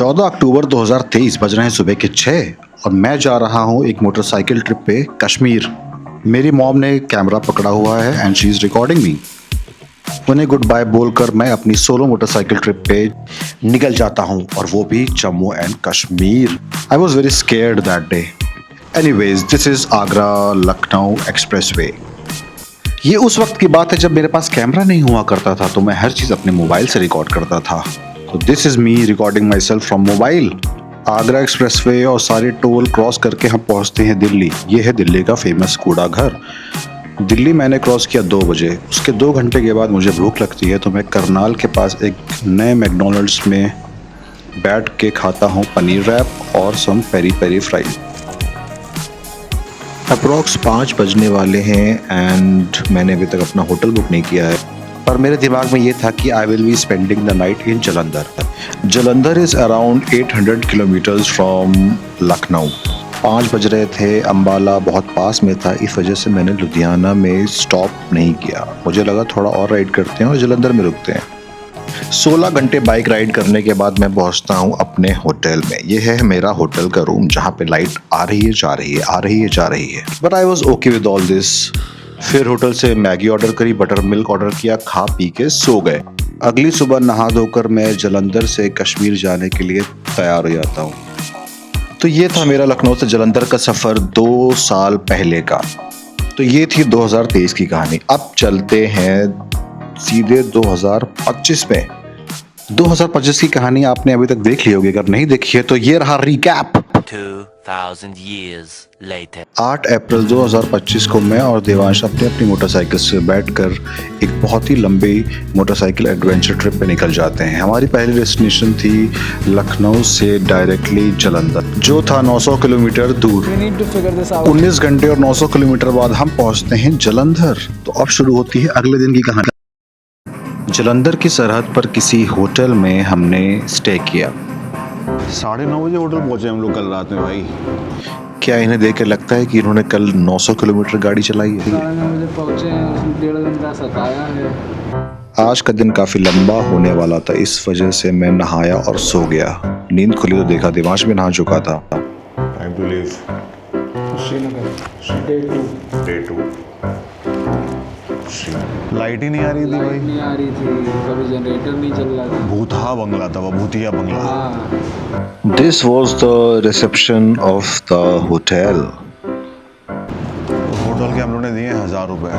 14 अक्टूबर 2023 बज रहे हैं सुबह के 6 और मैं जा रहा हूँ एक मोटरसाइकिल ट्रिप पे कश्मीर। मेरी मॉम ने कैमरा पकड़ा हुआ है एंड शी इज रिकॉर्डिंग मी। उन्हें गुड बाय बोलकर मैं अपनी सोलो मोटरसाइकिल ट्रिप पे निकल जाता हूँ और वो भी Jammu and Kashmir. I was very scared that day. Anyways, this is Agra Lucknow expressway. ये उस वक्त की बात है जब मेरे पास कैमरा नहीं हुआ करता था, तो मैं हर चीज़ अपने मोबाइल से रिकॉर्ड करता था। तो this is me recording my self from mobile. Agra expressway और सारे टोल क्रॉस करके हम पहुंचते हैं दिल्ली। ये है दिल्ली का फेमस कूड़ा घर। दिल्ली मैंने क्रॉस किया 2 बजे। उसके 2 घंटे के बाद मुझे भूख लगती है, तो मैं करनाल के पास एक नए मैकडोनल्ड्स में बैठ के खाता हूँ पनीर रैप और सम पेरी पेरी फ्राइज। अप्रॉक्स 5 बजने वाले हैं एंड मैंने अभी तक अपना होटल बुक नहीं किया है, पर मेरे दिमाग में ये था कि I will be spending the night in Jalandhar. Jalandhar is around 800 kilometres from Lucknow. 5 बज रहे थे, अम्बाला बहुत पास में था, इस वजह से मैंने लुधियाना में स्टॉप नहीं किया। मुझे लगा थोड़ा और राइड करते हैं और जलंधर में रुकते हैं। 16 घंटे बाइक राइड करने के बाद मैं पहुंचता हूं अपने होटल में। ये है मेरा होटल का रूम, जहां पे लाइट आ रही है, जा रही है, आ रही है, जा रही है। But I was okay with all this. फिर होटल से मैगी ऑर्डर करी, बटर मिल्क ऑर्डर किया, खा पी के सो गए। अगली सुबह नहा धोकर मैं जलंधर से कश्मीर जाने के लिए तैयार हो जाता हूँ। तो ये था मेरा लखनऊ से जलंधर का सफ़र 2 साल पहले का। तो ये थी 2023 की कहानी। अब चलते हैं सीधे 2025 में। 2025 की कहानी आपने अभी तक देख ली होगी, अगर नहीं देखी है तो ये रहा रिकैप। 2000 years later. 8 अप्रैल 2025 को मैं और देवांश अपनी मोटरसाइकिल से बैठकर एक बहुत ही लंबी मोटरसाइकिल एडवेंचर ट्रिप पे निकल जाते हैं। हमारी पहली डेस्टिनेशन थी लखनऊ से डायरेक्टली जलंधर, जो था 900 किलोमीटर दूर। 19 घंटे और 900 किलोमीटर बाद हम पहुंचते हैं जलंधर। तो अब शुरू होती है अगले दिन की कहानी। जलंधर की सरहद पर किसी होटल में हमने स्टे किया। 9:30 बजे होटल पहुंचे हम लोग कल रात में। भाई, क्या इन्हें देख के लगता है कि इन्होंने कल 900 किलोमीटर गाड़ी चलाई है? 9:30 बजे पहुंचे हैं, उसमें 1.5 घंटा सताया है। आज का दिन काफी लंबा होने वाला था, इस वजह से मैं नहाया और सो गया। नींद खुली तो देखा देवांश भी नहा चुका था। Time to leave Srinagar day 2। Light ही नहीं आ रही थी भाई। नहीं आ रही थी, कभी जनरेटर नहीं चल रहा था। भूतहा बंगला था वो, भूतिया बंगला। हाँ, this was the reception of the hotel. Hotel के हम लोगों ने दिए 1000 रुपए।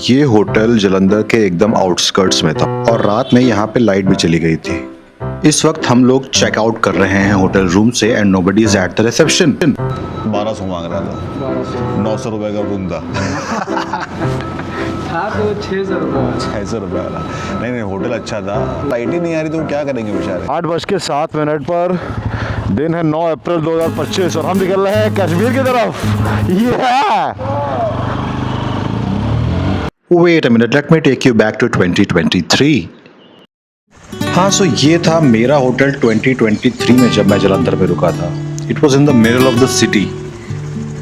ये होटल जलंधर के एकदम आउटस्कर्ट्स में था और रात में यहाँ पे लाइट भी चली गई थी। इस वक्त हम लोग चेकआउट कर रहे हैं होटल रूम से and nobody is at the reception. 1200 मांग रहा था। 1200 900 रुपए का रूम था। था तो 600 रुपये। 600 रुपए वाला। नहीं, होटल अच्छा था। लाइट ही नहीं आ रही तो क्या करेंगे बेचारे। 8:07 पर दिन है 9 अप्रैल 2025 और हम निकल रहे हैं कश्मीर की तरफ। Wait a minute, let me take you back to 2023. हाँ, सो ये था मेरा होटल 2023 में जब मैं जलंधर में रुका था। It was in the middle of the city,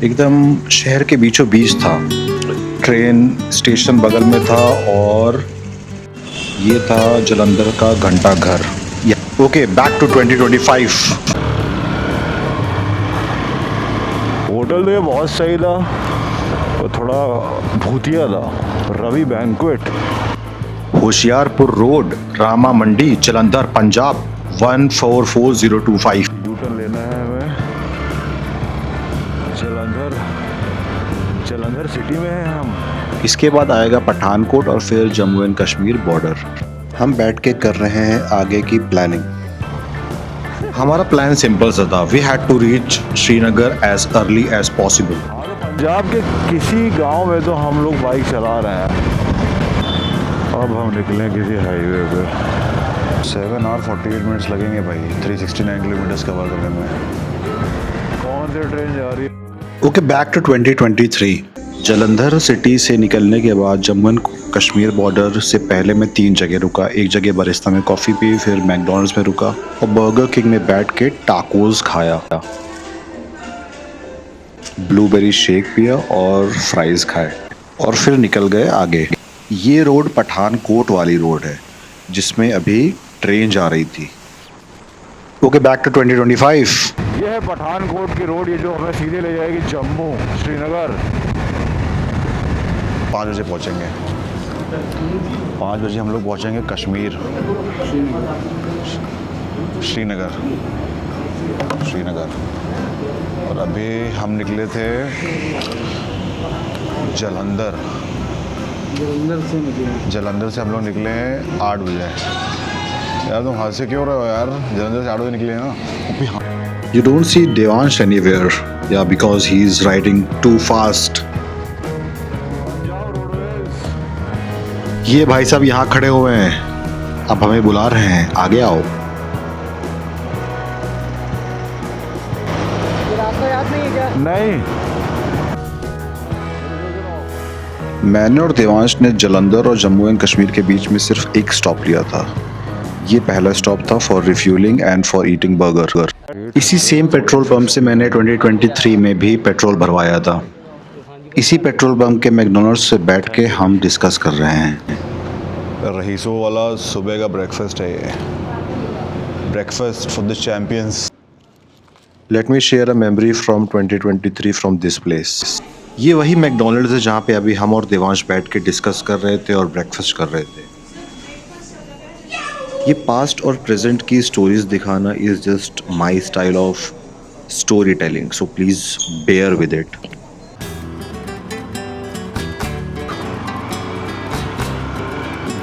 एकदम शहर के बीचों बीच था। ट्रेन स्टेशन बगल में था और ये था जलंधर का घंटा घर। Okay, back to 2025। होटल तो ये बहुत सही था और थोड़ा भूतिया था। रवि बैंक्वेट, होशियारपुर रोड, रामा मंडी, जलंधर, पंजाब 144025। यूटर्न लेना है हमें। जलंधर सिटी में हैं हम। इसके बाद आएगा पठानकोट और फिर जम्मू एंड कश्मीर बॉर्डर। हम बैठ के कर रहे हैं आगे की प्लानिंग। हमारा प्लान सिंपल सा था, we had to reach Srinagar as early as possible. Punjab के किसी गांव में तो हम लोग बाइक चला रहे हैं। अब हम निकले किसी हाईवे पे। 7 hours 48 minutes लगेंगे भाई 369 किलोमीटर कवर करने में। कौन सी ट्रेन जा रही है? Okay, back to 2023। Jalandhar city से निकलने के बाद जम्मू एंड कश्मीर बॉर्डर से पहले मैं 3 जगह रुका। एक जगह बरिस्ता में कॉफ़ी पी, फिर मैकडोनल्ड्स में रुका और बर्गर किंग में बैठ के टाकोस खाया, ब्लूबेरी शेक पिया और फ्राइज खाए और फिर निकल गए आगे। ये रोड पठानकोट वाली रोड है जिसमें अभी ट्रेन जा रही थी। Okay, back to 2025। ये है पठानकोट की रोड, ये जो हमें सीधे ले जाएगी जम्मू श्रीनगर। 5 बजे पहुंचेंगे। 5 बजे हम लोग पहुंचेंगे कश्मीर, श्रीनगर। और अभी हम निकले थे जलंधर। जलंधर से हम लोग निकले हैं 8 बजे। यार तुम हाथ से क्यों रहे हो यार? जलंधर से 8 बजे निकले हैं ना। You don't see Devansh anywhere. Yeah, because he's riding too fast. ये भाई साहब यहाँ खड़े हुए हैं, अब हमें बुला रहे हैं, आगे आओ। नहीं, मैंने और देवांश ने जलंधर और जम्मू एंड कश्मीर के बीच में सिर्फ एक स्टॉप लिया था। ये पहला स्टॉप था for refuelling and for eating burger. इसी सेम पेट्रोल पंप से मैंने 2023 में भी पेट्रोल भरवाया था। इसी पेट्रोल पंप के मैकडोनल्ड्स से बैठ के हम डिस्कस कर रहे हैं। रहीसों वाला सुबह का ब्रेकफास्ट है ये। Breakfast for the champions. Let me share a memory from 2023 from this place. ये वही मैकडोनल्ड्स है जहाँ पे अभी हम और देवांश बैठ के डिस्कस कर रहे थे और ब्रेकफास्ट कर रहे थे। ये पास्ट और प्रेजेंट की स्टोरीज दिखाना is just my style of story telling, so please bear with it.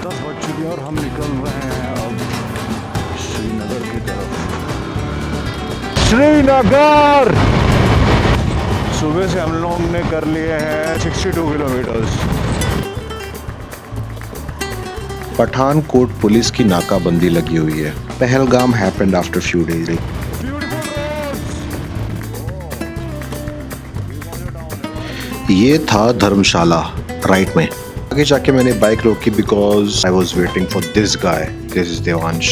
10 बज चुके हैं और हम निकल रहे हैं अब श्रीनगर की तरफ। श्रीनगर सुबह से हम लोग ने कर लिए हैं 62 किलोमीटर्स। पठानकोट पुलिस की नाकाबंदी लगी हुई है। Pahalgam happened after few days. ये था धर्मशाला राइट में। आगे जाके मैंने बाइक रोकी because I was waiting for this guy. This is Devansh.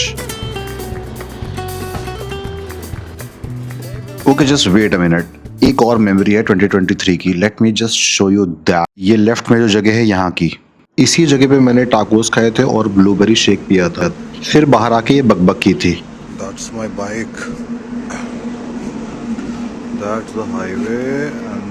Okay, just wait a minute. एक और मेमोरी है 2023 की। Let me just show you that. ये लेफ्ट में जो जगह है यहाँ की, इसी जगह पे मैंने टाकोस खाए थे और ब्लूबेरी शेक पिया था। फिर बाहर आके ये बकबक की थी। That's my bike. That's the highway and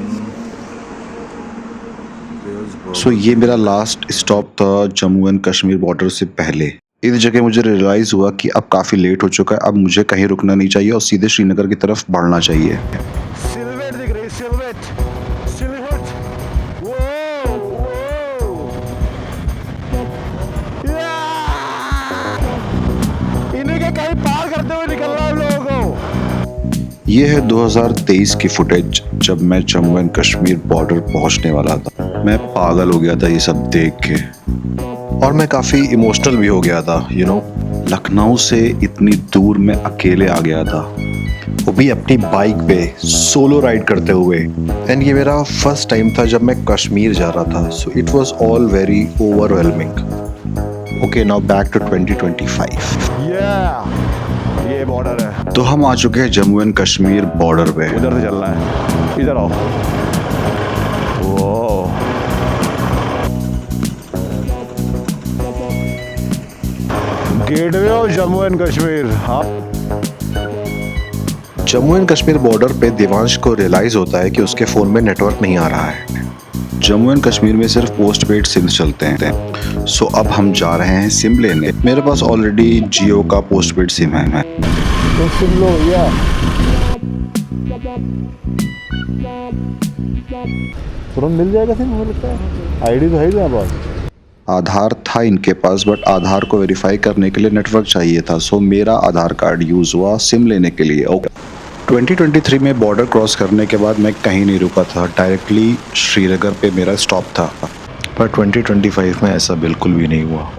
so ये मेरा लास्ट स्टॉप था जम्मू एंड कश्मीर बॉर्डर से पहले। इस जगह मुझे रियलाइज हुआ कि अब काफी लेट हो चुका है, अब मुझे कहीं रुकना नहीं चाहिए और सीधे श्रीनगर की तरफ बढ़ना चाहिए। सिलवेट दिख रही, सिलवेट। कहीं पार करते हुए निकलना है लोगों को। ये है 2023 की फुटेज जब मैं जम्मू एंड कश्मीर बॉर्डर पहुंचने वाला था। मैं पागल हो गया था ये सब देख के और मैं काफी इमोशनल भी हो गया था। यू नो, लखनऊ से इतनी दूर मैं अकेले आ गया था, वो भी अपनी बाइक पे सोलो राइड करते हुए। एंड ये मेरा फर्स्ट टाइम था जब मैं कश्मीर जा रहा था, so it was all very overwhelming. Okay, now back to 2025। ये बॉर्डर है। तो हम आ चुके हैं जम्मू एंड कश्मीर बॉर्डर पे। उधर से चलना है, इधर आओ। वो gateway of Jammu and Kashmir. हाँ, जम्मू एंड कश्मीर बॉर्डर पे देवांश को रियलाइज होता है कि उसके फोन में नेटवर्क नहीं आ रहा है। जम्मू एंड कश्मीर में सिर्फ पोस्ट पेड सिम्स चलते हैं। सो अब हम जा रहे हैं सिम लेने। मेरे पास ऑलरेडी जियो का पोस्ट पेड सिम है। तो सिम लो भैया। तुरंत मिल जाएगा सिम, मुझे लगता है। आईडी तो है ही पास। आधार था इनके पास, बट आधार को वेरीफाई करने के लिए नेटवर्क चाहिए था। सो मेरा आधार कार्ड यूज हुआ सिम लेने के लिए। ओके, 2023 में बॉर्डर क्रॉस करने के बाद मैं कहीं नहीं रुका था, डायरेक्टली श्रीनगर पे मेरा स्टॉप था। पर 2025 में ऐसा बिल्कुल भी नहीं हुआ।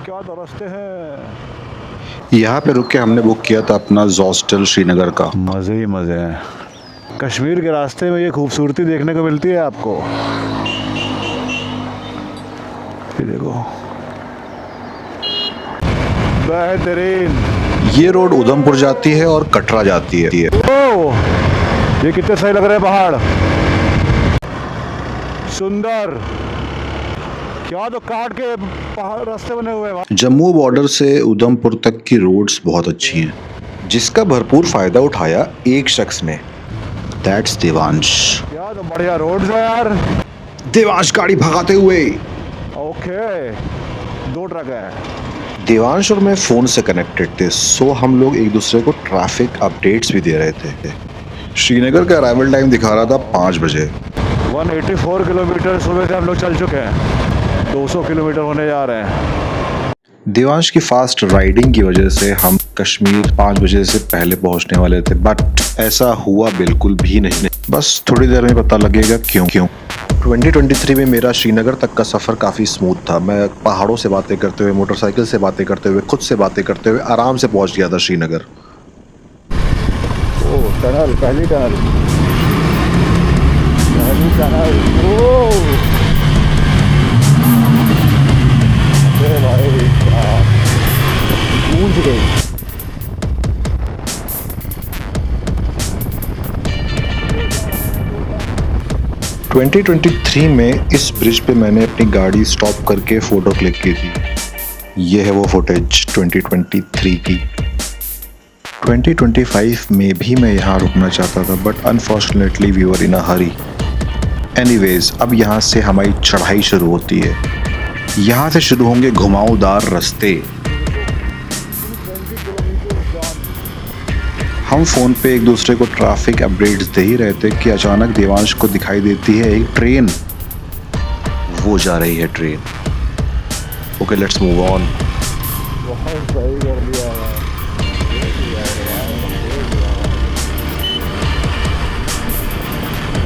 क्या रास्ते हैं। यहाँ पे रुक के हमने बुक किया था अपना हॉस्टल श्रीनगर का। मज़े ही मज़े हैं। कश्मीर के रास्ते में ये खूबसूरती देखने को मिलती है आपको। ये देखो, बेहतरीन। ये रोड उधमपुर जाती है और कटरा जाती है। ओह, ये कितने सही लग रहे हैं पहाड़। सुंदर, यहाँ तो काट के पहाड़ रास्ते बने हुए हैं। जम्मू बॉर्डर से उधमपुर तक की रोड्स बहुत अच्छी हैं, जिसका भरपूर फायदा उठाया एक शख्स ने। दैट्स देवांश। यहाँ तो बढ़िया रोड्स है यार। देवांश गाड़ी भगाते हुए। ओके, 2 ट्रक है। देवांश और मैं फ़ोन से कनेक्टेड थे, सो हम लोग एक दूसरे को ट्रैफिक अपडेट्स भी दे रहे थे। श्रीनगर का अराइवल टाइम दिखा रहा था 5 बजे। 184 किलोमीटर सुबह से हम लोग चल चुके हैं, 200 किलोमीटर होने जा रहे हैं। देवांश की फास्ट राइडिंग की वजह से हम कश्मीर 5 बजे से पहले पहुंचने वाले थे, बट ऐसा हुआ बिल्कुल भी नहीं। बस थोड़ी देर में पता लगेगा क्यों। 2023 में मेरा श्रीनगर तक का सफ़र काफ़ी स्मूथ था। मैं पहाड़ों से बातें करते हुए, मोटरसाइकिल से बातें करते हुए, खुद से बातें करते हुए आराम से पहुंच गया था श्रीनगर। ओह, टनल, पहली टनल। ओह, अरे भाई गूंज गई। ट्वेंटी 2023 में इस ब्रिज पे मैंने अपनी गाड़ी स्टॉप करके फ़ोटो क्लिक की थी। ये है वो फुटेज 2023 की। 2025 में भी मैं यहाँ रुकना चाहता था, but unfortunately we were in a hurry. Anyways, अब यहाँ से हमारी चढ़ाई शुरू होती है। यहाँ से शुरू होंगे घुमावदार रास्ते। हम फ़ोन पे एक दूसरे को ट्रैफिक अपडेट्स दे ही रहे थे कि अचानक देवांश को दिखाई देती है एक ट्रेन। वो जा रही है train. Okay, let's move on. बहुत सही कर दिया है।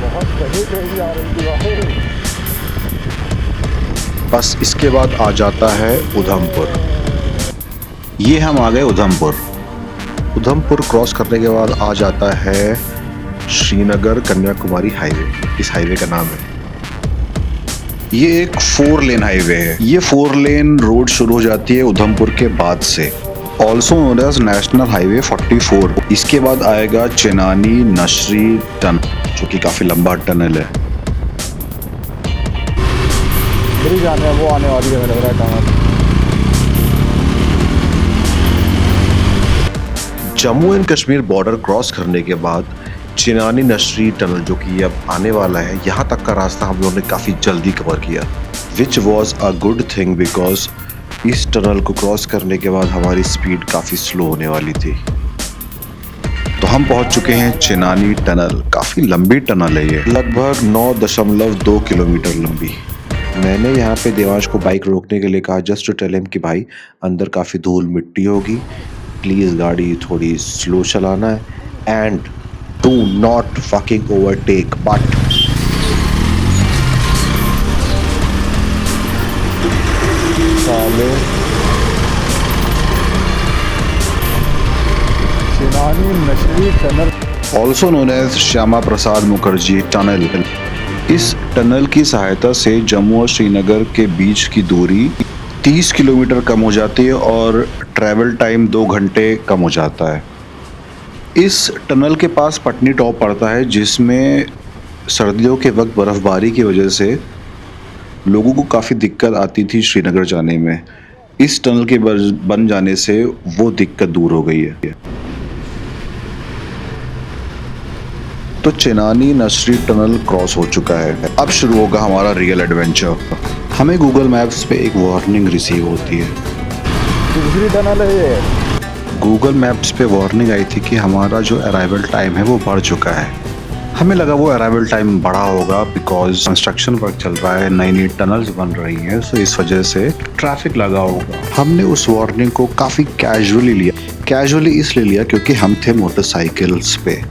बहुत सही ट्रेन जा रही थी। बस इसके बाद आ जाता है उधमपुर। ये हम आ गए उधमपुर। उधमपुर क्रॉस करने के बाद आ जाता है श्रीनगर कन्याकुमारी हाईवे। इस हाईवे का नाम है, ये एक 4 लेन हाईवे है। ये 4 लेन रोड शुरू हो जाती है उधमपुर के बाद से, also known as national highway 44। इसके बाद आएगा चेनानी नशरी टनल, जो कि काफी लंबा टनल है। ब्रिज आने वो आने वाली है, लग रहा है tunnel. Jammu and Kashmir border cross करने के बाद चिनानी नशरी टनल, जो कि अब आने वाला है, यहाँ तक का रास्ता हम लोगों ने काफ़ी जल्दी कवर किया, which was a good thing because इस टनल को क्रॉस करने के बाद हमारी स्पीड काफ़ी स्लो होने वाली थी। तो हम पहुँच चुके हैं चिनानी टनल। काफ़ी लंबी टनल है ये, लगभग 9.2 किलोमीटर लंबी। मैंने यहाँ पे देवांश को बाइक रोकने के लिए कहा, जस्ट टू टेल हिम कि भाई अंदर काफ़ी धूल मिट्टी होगी, प्लीज़ गाड़ी थोड़ी स्लो चलाना है, and do not fucking overtake. But Chenani Nashri tunnel, also known as Shyama Prasad Mukherjee tunnel. इस टनल की सहायता से जम्मू और श्रीनगर के बीच की दूरी 30 किलोमीटर कम हो जाती है और ट्रैवल टाइम 2 घंटे कम हो जाता है। इस टनल के पास पटनी टॉप पड़ता है, जिसमें सर्दियों के वक्त बर्फ़बारी की वजह से लोगों को काफ़ी दिक्कत आती थी श्रीनगर जाने में। इस टनल के बन जाने से वो दिक्कत दूर हो गई है। तो चिनानी नशरी टनल क्रॉस हो चुका है। अब शुरू होगा हमारा रियल एडवेंचर। हमें गूगल मैप्स पे एक वार्निंग रिसीव होती है। दूसरी टनल है ये। गूगल मैप्स पे वार्निंग आई थी कि हमारा जो अराइवल टाइम है वो बढ़ चुका है। हमें लगा वो अराइवल टाइम बढ़ा होगा बिकॉज कंस्ट्रक्शन वर्क चल रहा है, नई नई टनल्स बन रही हैं, सो इस वजह से ट्रैफिक लगा होगा। हमने उस वार्निंग को काफ़ी कैजुअली लिया। कैजुअली इसलिए लिया क्योंकि हम थे मोटरसाइकिल्स पे।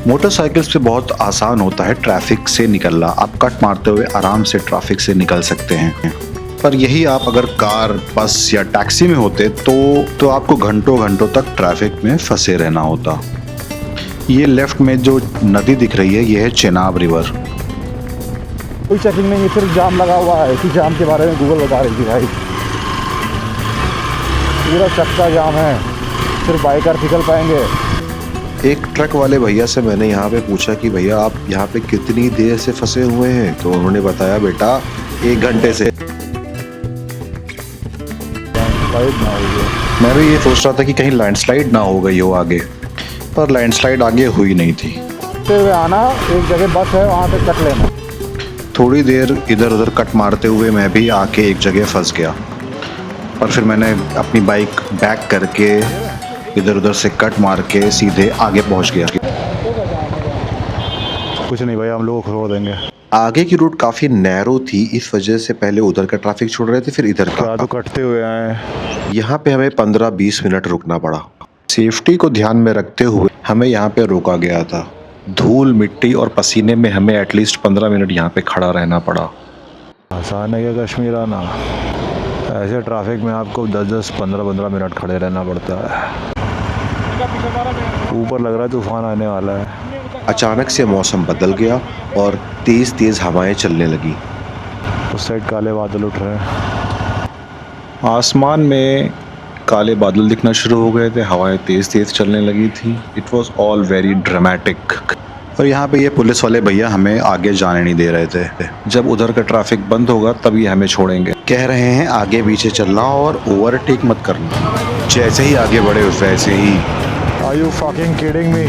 मोटरसाइकिल्स पे बहुत आसान होता है ट्रैफिक से निकलना। आप कट मारते हुए आराम से ट्रैफिक से निकल सकते हैं, पर यही आप अगर कार, बस या टैक्सी में होते तो आपको घंटों घंटों तक ट्रैफिक में फंसे रहना होता। ये लेफ्ट में जो नदी दिख रही है, ये है चेनाब रिवर। कोई चेकिंग नहीं है, सिर्फ जाम लगा हुआ है। इसी जाम के बारे में गूगल बता रही थी भाई, पूरा चक्का जाम है, सिर्फ बाइकर निकल पाएंगे। एक ट्रक वाले भैया से मैंने यहाँ पे पूछा कि भैया आप यहाँ पे कितनी देर से फंसे हुए हैं, तो उन्होंने बताया बेटा 1 घंटे से। लैंडस्लाइड ना हो गया। मैं भी ये सोच रहा था कि कहीं लैंडस्लाइड ना हो गई हो आगे, पर लैंडस्लाइड आगे हुई नहीं थी। होते हुए आना, एक जगह बस है वहाँ पे कट लेना। थोड़ी देर इधर उधर कट मारते हुए मैं भी आके एक जगह फंस गया, पर फिर मैंने अपनी बाइक बैक करके इधर उधर से कट मार के सीधे आगे पहुंच गया। कुछ नहीं भाई, हम लोग को खो देंगे। आगे की रूट काफ़ी नैरो थी, इस वजह से पहले उधर का ट्रैफिक छोड़ रहे थे, फिर इधर क्या तो का। कटते हुए आए। यहाँ पे हमें 15-20 मिनट रुकना पड़ा। सेफ्टी को ध्यान में रखते हुए हमें यहाँ पे रोका गया था। धूल मिट्टी और पसीने में हमें एटलीस्ट 15 मिनट यहाँ पे खड़ा रहना पड़ा। आसान है क्या कश्मीर आना? ऐसे ट्रैफिक में आपको 10-10 15-15 मिनट खड़े रहना पड़ता है। ऊपर लग रहा है तूफान आने वाला है। अचानक से मौसम बदल गया और तेज़ तेज़ हवाएं चलने लगी। उस साइड काले बादल उठ रहे हैं। आसमान में काले बादल दिखना शुरू हो गए थे, हवाएं तेज़ तेज़ चलने लगी थी। It was all very dramatic. और यहाँ पे ये पुलिस वाले भैया हमें आगे जाने नहीं दे रहे थे। जब उधर का ट्रैफिक बंद होगा तब ये हमें छोड़ेंगे। कह रहे हैं आगे पीछे चलना और ओवरटेक मत करना। जैसे ही आगे बढ़े वैसे ही Are you fucking kidding me?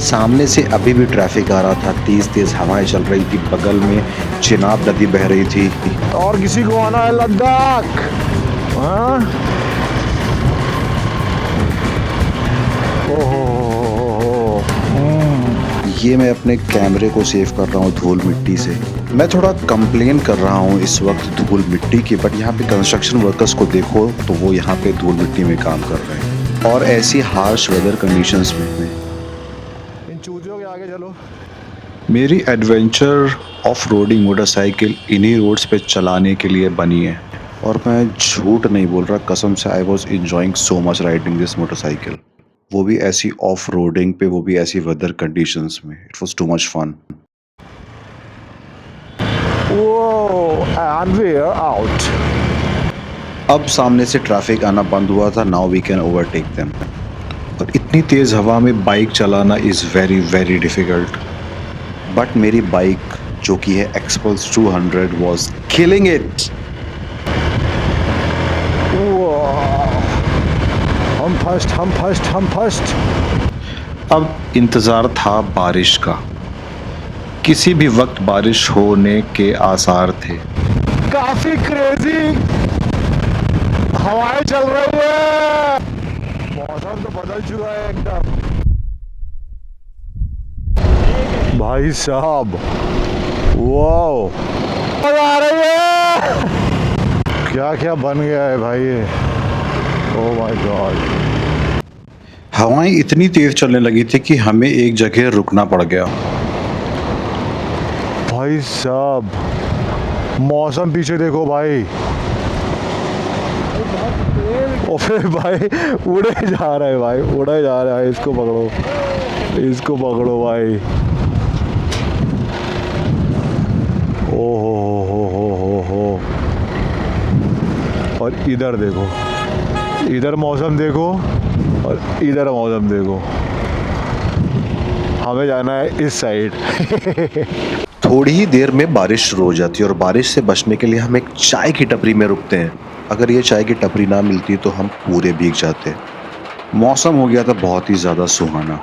सामने से अभी भी ट्रैफिक आ रहा था, तेज़ तेज़ हवाएं चल रही थी, बगल में चिनाब नदी बह रही थी। और किसी को आना है लद्दाख? हाँ? ओहो। ये मैं अपने कैमरे को सेव कर रहा हूँ धूल मिट्टी से। मैं थोड़ा कंप्लेन कर रहा हूँ इस वक्त धूल मिट्टी की, बट यहाँ पे कंस्ट्रक्शन वर्कर्स को देखो तो वो यहाँ पे धूल मिट्टी में काम कर रहे हैं और ऐसी हार्श वेदर कंडीशंस में। इन चूतियों के आगे चलो। मेरी एडवेंचर ऑफ रोडिंग मोटरसाइकिल इन्हीं रोड्स पे चलाने के लिए बनी है और मैं झूठ नहीं बोल रहा, कसम से I was enjoying so much riding this motorcycle. वो भी ऐसी ऑफ रोडिंग पे, वो भी ऐसी वेदर कंडीशंस में। It was too much fun. And we're out. अब सामने से ट्रैफिक आना बंद हुआ था। Now we can overtake them. और इतनी तेज हवा में बाइक चलाना is very very difficult, but मेरी बाइक जो कि है एक्सपल्स 200 वाज किलिंग इट। हम फर्स्ट। अब इंतज़ार था बारिश का, किसी भी वक्त बारिश होने के आसार थे। काफी क्रेजी हवाएं चल रही है, मौसम तो बदल चुका है एकदम। भाई साहब वाओ, मजा आ रही है। क्या क्या बन गया है भाई ये, ओह माय गॉड। हवाएं इतनी तेज चलने लगी थी कि हमें एक जगह रुकना पड़ गया। भाई साहब मौसम पीछे देखो भाई, और फिर भाई उड़े जा रहा है भाई, उड़े जा रहा है। इसको पकड़ो, इसको पकड़ो भाई। ओहो हो। और इधर देखो, इधर मौसम देखो और इधर मौसम देखो। हमें जाना है इस साइड। थोड़ी ही देर में बारिश शुरू हो जाती है और बारिश से बचने के लिए हम एक चाय की टपरी में रुकते हैं। अगर ये चाय की टपरी ना मिलती तो हम पूरे भीग जाते। मौसम हो गया था बहुत ही ज़्यादा सुहाना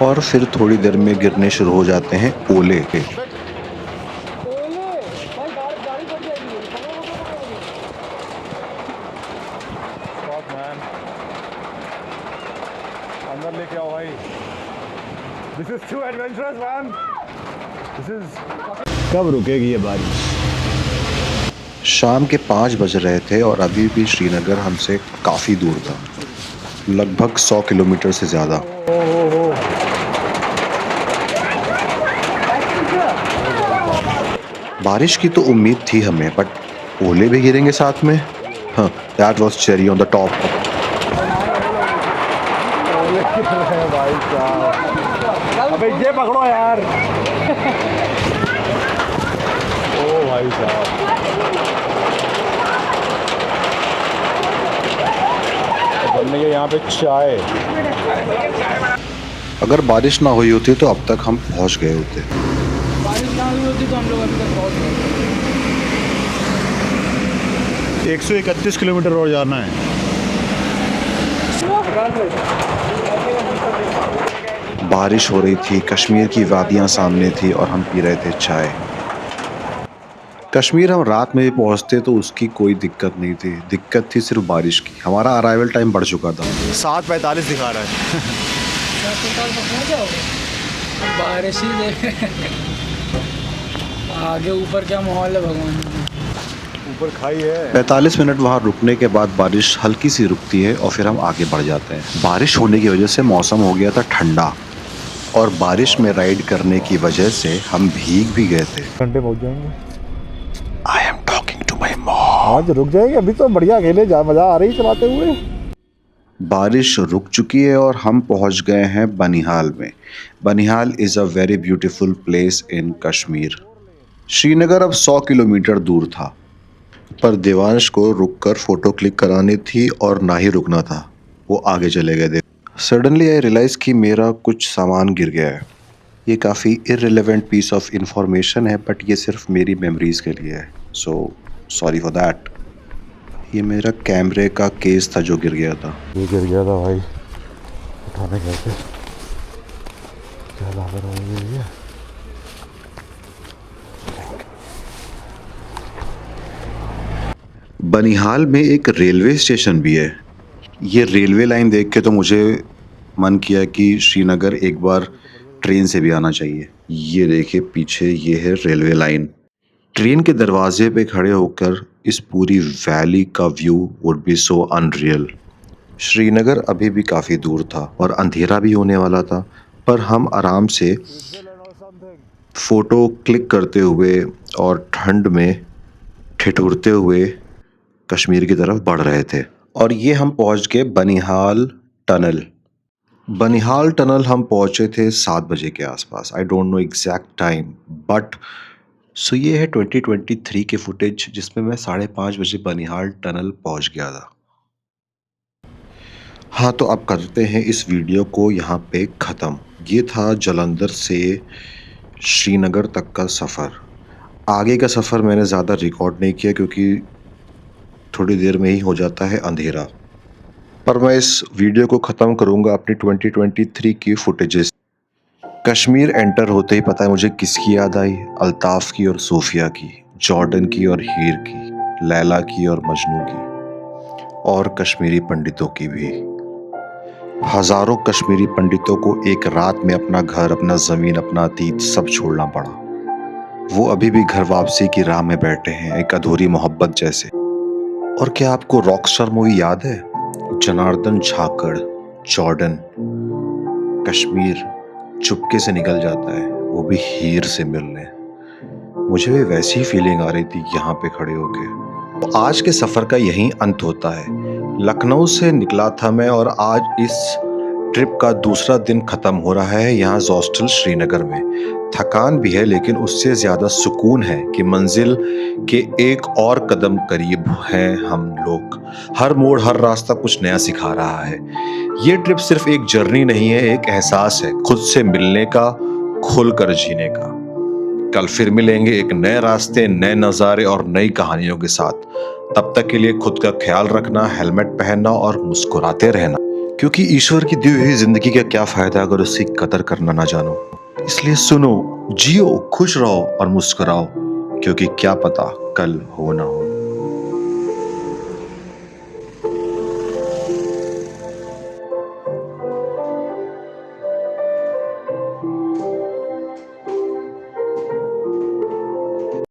और फिर थोड़ी देर में गिरने शुरू हो जाते हैं ओले। अंदर लेके आओ भाई। This is too adventurous man. This is कब रुकेगी ये बारिश? शाम के 5 बज रहे थे और अभी भी श्रीनगर हमसे काफ़ी दूर था, लगभग 100 किलोमीटर से ज़्यादा। बारिश की तो उम्मीद थी हमें, बट ओले भी गिरेंगे साथ में। हाँ, that was cherry on the top. भाई साहब, अबे ये पकड़ो यार। ओ भाई साहब, बनने के यहाँ पे चाय। अगर बारिश ना हुई होती तो अब तक हम पहुंच गए होते। बारिश ना हुई होती तो हम लोग अभी तक पहुंच गए। 131 किलोमीटर और जाना है। बारिश हो रही थी, कश्मीर की वादियाँ सामने थी और हम पी रहे थे चाय। कश्मीर हम रात में भी पहुंचते तो उसकी कोई दिक्कत नहीं थी, दिक्कत थी सिर्फ बारिश की। हमारा अराइवल टाइम बढ़ चुका था। 7:45 दिखा रहा है। बारिश ही देखे आगे ऊपर क्या माहौल है भगवान। ऊपर खाई है। 45 मिनट वहाँ रुकने के बाद बारिश हल्की सी रुकती है और फिर हम आगे बढ़ जाते हैं। बारिश होने की वजह से मौसम हो गया था ठंडा और बारिश में राइड करने की वजह से हम भीग भी गए थे। घंटे पहुंच जाएंगे। I am talking to my mom. आज रुक जाएंगे, अभी तो बढ़िया अकेले जा, मजा आ रही चलाते हुए। बारिश रुक चुकी है और हम पहुंच गए हैं बनिहाल में। Banihal is a very beautiful place in Kashmir. Srinagar अब 100 किलोमीटर दूर था, पर देवांश को रुककर फ़ोटो क्लिक करानी थी और ना ही रुकना था, वो आगे चले गए थे। सडनली आई रियलाइज़ कि मेरा कुछ सामान गिर गया है। ये काफ़ी इररिलेवेंट पीस ऑफ इंफॉर्मेशन है, बट ये सिर्फ मेरी मेमोरीज़ के लिए है, सो सॉरी फॉर दैट। ये मेरा कैमरे का केस था जो गिर गया था। ये गिर गया था भाई, उठाने कैसे, क्या लापरवाही है। बनिहाल में एक रेलवे स्टेशन भी है। ये रेलवे लाइन देख के तो मुझे मन किया कि श्रीनगर एक बार ट्रेन से भी आना चाहिए। ये देखिए पीछे, ये है रेलवे लाइन। ट्रेन के दरवाजे पे खड़े होकर इस पूरी वैली का view would be so unreal. Srinagar अभी भी काफ़ी दूर था और अंधेरा भी होने वाला था, पर हम आराम से फ़ोटो क्लिक करते हुए और ठंड में ठिठुरते हुए कश्मीर की तरफ बढ़ रहे थे। और ये हम पहुंच गए बनिहाल टनल। बनिहाल टनल हम पहुंचे थे 7 बजे के आसपास। I don't know exact time, but so ये है 2023 के फुटेज जिसमें मैं 5:30 बजे बनिहाल टनल पहुंच गया था। हाँ, तो अब करते हैं इस वीडियो को यहाँ पे ख़त्म। ये था जालंधर से श्रीनगर तक का सफ़र। आगे का सफ़र मैंने ज़्यादा रिकॉर्ड नहीं किया क्योंकि थोड़ी देर में ही हो जाता है अंधेरा, पर मैं इस वीडियो को ख़त्म करूँगा अपनी 2023 की फुटेजेस। कश्मीर एंटर होते ही पता है मुझे किसकी याद आई? अल्ताफ़ की और सूफिया की, जॉर्डन की और हीर की, लैला की और मजनू की, और कश्मीरी पंडितों की भी। हज़ारों कश्मीरी पंडितों को एक रात में अपना घर, अपना ज़मीन, अपना अतीत सब छोड़ना पड़ा। वो अभी भी घर वापसी की राह में बैठे हैं, एक अधूरी मोहब्बत जैसे। और क्या आपको रॉकस्टार मूवी याद है? जनार्दन झाकड़ जॉर्डन कश्मीर चुपके से निकल जाता है, वो भी हीर से मिलने। मुझे भी वैसी ही फीलिंग आ रही थी यहाँ पे खड़े होके। तो आज के सफ़र का यहीं अंत होता है। लखनऊ से निकला था मैं और आज इस ट्रिप का दूसरा दिन ख़त्म हो रहा है यहाँ हॉस्टल श्रीनगर में। थकान भी है, लेकिन उससे ज़्यादा सुकून है कि मंजिल के एक और कदम करीब हैं हम लोग। हर मोड़, हर रास्ता कुछ नया सिखा रहा है। ये ट्रिप सिर्फ एक जर्नी नहीं है, एक एहसास है खुद से मिलने का, खुलकर जीने का। कल फिर मिलेंगे एक नए रास्ते, नए नज़ारे और नई कहानियों के साथ। तब तक के लिए खुद का ख्याल रखना, हेलमेट पहनना और मुस्कुराते रहना, क्योंकि ईश्वर की दी हुई जिंदगी का क्या फायदा अगर उसकी कदर करना ना जानो। इसलिए सुनो, जियो, खुश रहो और मुस्कुराओ, क्योंकि क्या पता कल हो ना हो।